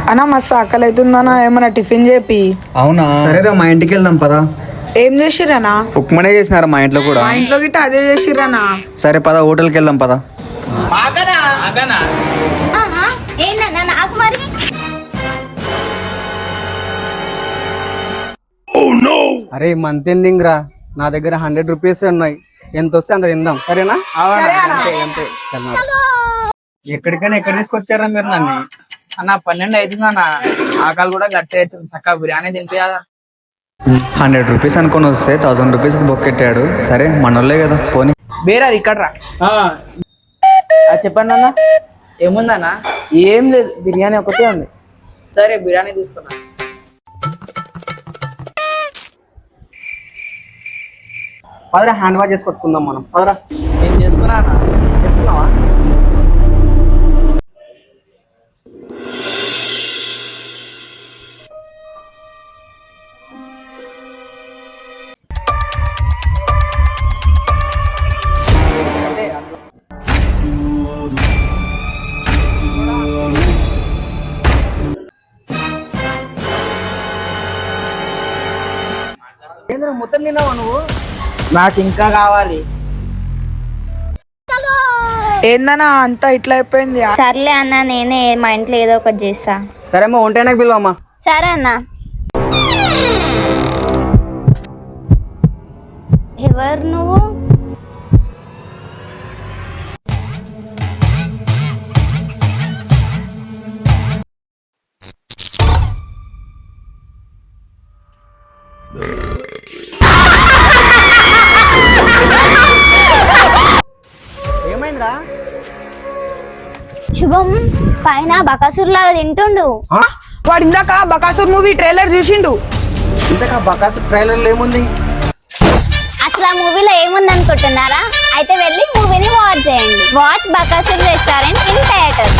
అన్నా మస్తు ఆకలి అవుతుందన్నా, ఏమన్నా టిఫిన్ చెప్పి. అవునా సరేరా మా ఇంటికి వెళ్దాం పదా. ఏం చేసిరనా? ఉప్మానే చేసినారా మా ఇంట్లో కూడా. మా ఇంట్లో గిట్ట అదే చేసిరనా. సరే పద హోటల్కి వెళ్దాం పదా. అరే మంత్ ఎండింగ్ రా, నా దగ్గర 100 రూపీస్ ఉన్నాయి. ఎంత వస్తే అంత తిందాం, సరేనా? ఎక్కడికైనా ఎక్కడ తీసుకొచ్చారా మీరు నన్ను? అన్న 12 అవుతుందన్న, ఆకలి కూడా గట్టి అవుతుంది. చక్కగా బిర్యానీ తింటే 100 రూపీస్ అనుకొని వస్తే 1000 రూపీస్కి బొక్కెట్టాడు. సరే మనోళ్ళే కదా పోనీ. వేరే ఇక్కడ రా. చెప్పండి అన్న. ఏముందన్న? ఏం లేదు, బిర్యానీ ఒకటే ఉంది. సరే బిర్యానీ తీసుకున్నా. పదరా హ్యాండ్ వాష్ చేసుకొచ్చుకుందాం మనం, పదరా. నేను చేసుకున్నా అన్న. చేసుకున్నావా? ఏంద్ర మొత్తం తిన్నావా నువ్వు? నాకు ఇంకా కావాలి. ఏందన్నా అంతా ఇట్లా అయిపోయింది? సర్లే అన్న, నేనే మా ఇంట్లో ఏదో ఒకటి చేస్తా. సరే అమ్మా, ఒంటైనాకు పిలువమ్మా. సరే అన్న. ఎవరు నువ్వు? ఏమైందిరా? శుభం పైన బకాసుర్లాగా తింటుండు. వాడు ఇందాక బకాసుర్ మూవీ ట్రైలర్ చూసిండు. ఇంతకా బకాసు ట్రైలర్లో ఏముంది? అసలు ఆ మూవీలో ఏముంది అనుకుంటున్నారా? అయితే వెళ్ళి మూవీని వాచ్ చేయండి. Watch Bakasur restaurant in theatre.